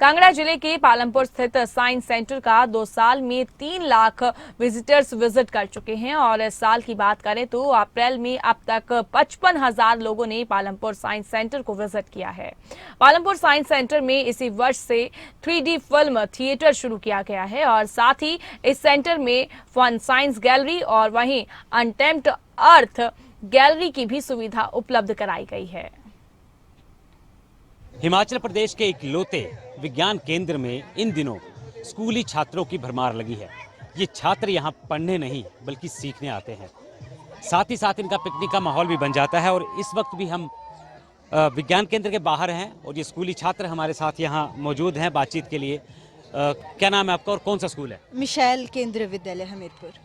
कांगड़ा जिले के पालमपुर स्थित साइंस सेंटर का 2 साल में 3 लाख विजिटर्स विजिट कर चुके हैं और इस साल की बात करें तो अप्रैल में अब तक 55,000 लोगों ने पालमपुर साइंस सेंटर को विजिट किया है। पालमपुर साइंस सेंटर में इसी वर्ष से 3D फिल्म थिएटर शुरू किया गया है और साथ ही इस सेंटर में फन साइंस गैलरी और वहीं अनटेम्प्ड अर्थ गैलरी की भी सुविधा उपलब्ध कराई गई है। हिमाचल प्रदेश के इकलौते विज्ञान केंद्र में इन दिनों स्कूली छात्रों की भरमार लगी है। ये छात्र यहाँ पढ़ने नहीं बल्कि सीखने आते हैं। साथ ही साथ इनका पिकनिक का माहौल भी बन जाता है और इस वक्त भी हम विज्ञान केंद्र के बाहर हैं और ये स्कूली छात्र हमारे साथ यहाँ मौजूद हैं बातचीत के लिए। क्या नाम है आपका और कौन सा स्कूल है? मिशेल केंद्रीय विद्यालय हमीरपुर।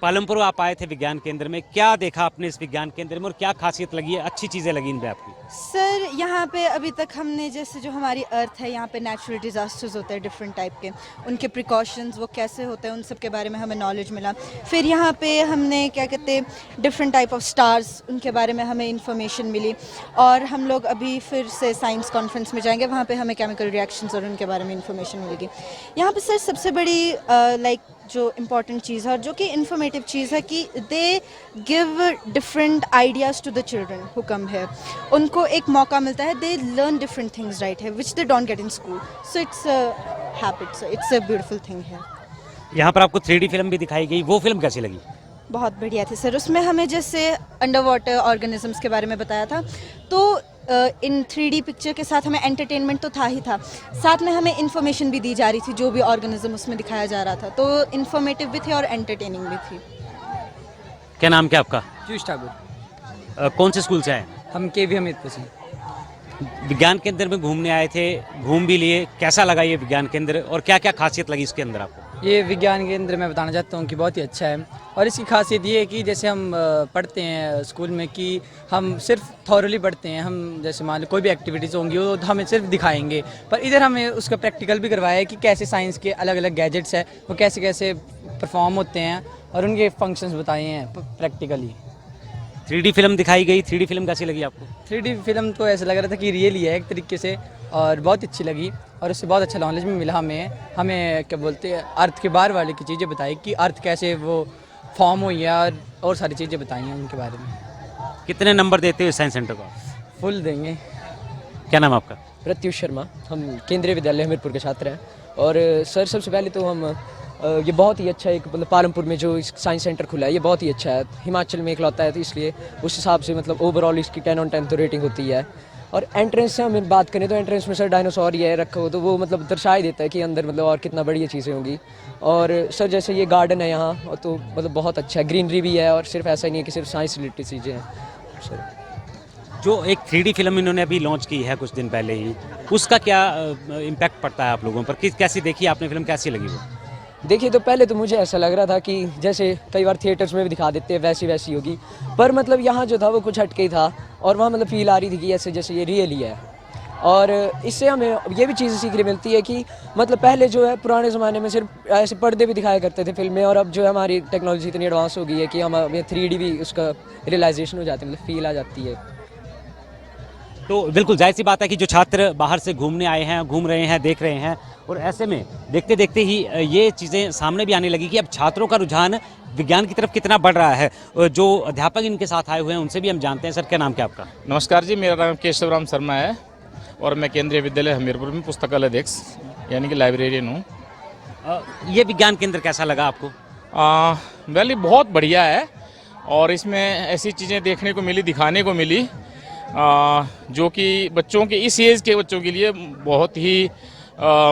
पालमपुर आप आए थे विज्ञान केंद्र में, क्या देखा आपने इस विज्ञान केंद्र में और क्या खासियत लगी है, अच्छी चीज़ें लगी इनमें आपकी? सर यहाँ पे अभी तक हमने जैसे जो हमारी अर्थ है, यहाँ पे नेचुरल डिज़ास्टर्स होते हैं डिफरेंट टाइप के, उनके प्रिकॉशंस वो कैसे होते हैं उन सब के बारे में हमें नॉलेज मिला। फिर यहाँ पे हमने क्या कहते हैं डिफरेंट टाइप ऑफ स्टार्स, उनके बारे में हमें इंफॉर्मेशन मिली। और हम लोग अभी फिर से साइंस कॉन्फ्रेंस में जाएंगे, वहाँ पे हमें केमिकल रिएक्शंस और उनके बारे में इंफॉर्मेशन मिलेगी। यहाँ पे सर सबसे बड़ी जो इम्पॉर्टेंट चीज़ है और जो कि इन्फॉर्मेटिव चीज़ है कि they give different ideas to the children who come here. उनको एक मौका मिलता है, they learn different things right है which they don't get in school. So it's a habit, so it's a beautiful thing है। यहाँ पर आपको 3D फिल्म भी दिखाई गई, वो फिल्म कैसी लगी? बहुत बढ़िया थी सर। उसमें हमें जैसे अंडर वाटर ऑर्गेनिजम्स के बारे में बताया था, तो इन 3D पिक्चर के साथ हमें एंटरटेनमेंट तो था ही था, साथ में हमें इन्फॉर्मेशन भी दी जा रही थी जो भी ऑर्गेनिज्म उसमें दिखाया जा रहा था, तो इन्फॉर्मेटिव भी थी और एंटरटेनिंग भी थी। क्या नाम क्या आपका? पीयूष ठाकुर। कौन से स्कूल से आए? हम केवी हमीरपुर से। विज्ञान केंद्र में घूमने आए थे, घूम भी लिए, कैसा लगा ये विज्ञान केंद्र और क्या क्या खासियत लगी इसके अंदर आपको? ये विज्ञान केंद्र मैं बताना चाहता हूँ कि बहुत ही अच्छा है और इसकी खासियत ये है कि जैसे हम पढ़ते हैं स्कूल में कि हम सिर्फ थॉरली पढ़ते हैं, हम जैसे मान लो कोई भी एक्टिविटीज़ होंगी वो हमें सिर्फ दिखाएंगे, पर इधर हमें उसका प्रैक्टिकल भी करवाया है कि कैसे साइंस के अलग अलग गैजेट्स हैं वो कैसे कैसे परफॉर्म होते हैं और उनके फंक्शंस बताए हैं प्रैक्टिकली। 3D फिल्म दिखाई गई, 3D फिल्म कैसी लगी आपको? 3D फिल्म तो ऐसा लग रहा था कि रियल ही है एक तरीके से और बहुत अच्छी लगी और उससे बहुत अच्छा नॉलेज भी मिला हमें क्या बोलते हैं अर्थ के बाहर वाले की चीज़ें बताई कि अर्थ कैसे वो फॉर्म हुई है और सारी चीज़ें बताई हैं उनके बारे में। कितने नंबर देते हो साइंस सेंटर को? फुल देंगे। क्या नाम आपका? प्रत्युष शर्मा। हम केंद्रीय विद्यालय हमीरपुर के छात्र हैं और सर सबसे पहले तो हम ये बहुत ही अच्छा एक मतलब पालमपुर में जो साइंस सेंटर खुला है ये बहुत ही अच्छा है, हिमाचल में इकलौता है, तो इसलिए उस हिसाब से मतलब ओवरऑल इसकी 10/10 तो रेटिंग होती है। और एंट्रेंस से हम बात करें तो एंट्रेंस में सर डायनासोर ये रखा हो तो वो मतलब दर्शा ही देता है कि अंदर मतलब और कितना बढ़िया चीज़ें होंगी। और सर जैसे ये गार्डन है यहाँ तो मतलब बहुत अच्छा है, ग्रीनरी भी है और सिर्फ ऐसा ही नहीं है कि सिर्फ साइंस रिलेटेड चीज़ें हैं सर। जो एक 3D फिल्म इन्होंने अभी लॉन्च की है कुछ दिन पहले ही, उसका क्या इम्पैक्ट पड़ता है आप लोगों पर? कैसी देखी आपने फिल्म, कैसी लगी वो? देखिए तो पहले तो मुझे ऐसा लग रहा था कि जैसे कई बार थिएटर्स में भी दिखा देते हैं वैसी होगी, पर मतलब यहाँ जो था वो कुछ हटके ही था और वहाँ मतलब फील आ रही थी कि ऐसे जैसे ये रियल ही है। और इससे हमें ये भी चीज़ सीखने मिलती है कि मतलब पहले जो है पुराने ज़माने में सिर्फ ऐसे पर्दे भी दिखाया करते थे फिल्म में और अब जो है हमारी टेक्नोलॉजी इतनी एडवांस हो गई है कि हम 3D भी उसका रियलाइजेशन हो जाती है, मतलब फील आ जाती है। तो बिल्कुल जाहिर सी बात है कि जो छात्र बाहर से घूमने आए हैं, घूम रहे हैं, देख रहे हैं और ऐसे में देखते देखते ही ये चीज़ें सामने भी आने लगी कि अब छात्रों का रुझान विज्ञान की तरफ कितना बढ़ रहा है। जो अध्यापक इनके साथ आए हुए हैं उनसे भी हम जानते हैं। सर क्या नाम क्या आपका? नमस्कार जी, मेरा नाम केशव राम शर्मा है और मैं केंद्रीय विद्यालय हमीरपुर में पुस्तकालय अध्यक्ष यानी कि लाइब्रेरियन हूँ। ये विज्ञान केंद्र कैसा लगा आपको? वेल बहुत बढ़िया है और इसमें ऐसी चीज़ें देखने को मिली, दिखाने को मिली जो कि बच्चों के इस एज के बच्चों के लिए बहुत ही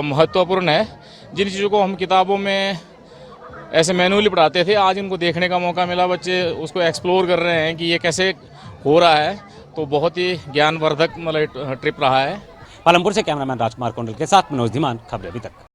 महत्वपूर्ण है। जिन चीज़ों को हम किताबों में ऐसे मैनुअली पढ़ाते थे, आज इनको देखने का मौका मिला, बच्चे उसको एक्सप्लोर कर रहे हैं कि ये कैसे हो रहा है, तो बहुत ही ज्ञानवर्धक मतलब ट्रिप रहा है। पालमपुर से कैमरामैन राजकुमार कोंडल के साथ मनोज धीमान, खबरें अभी तक।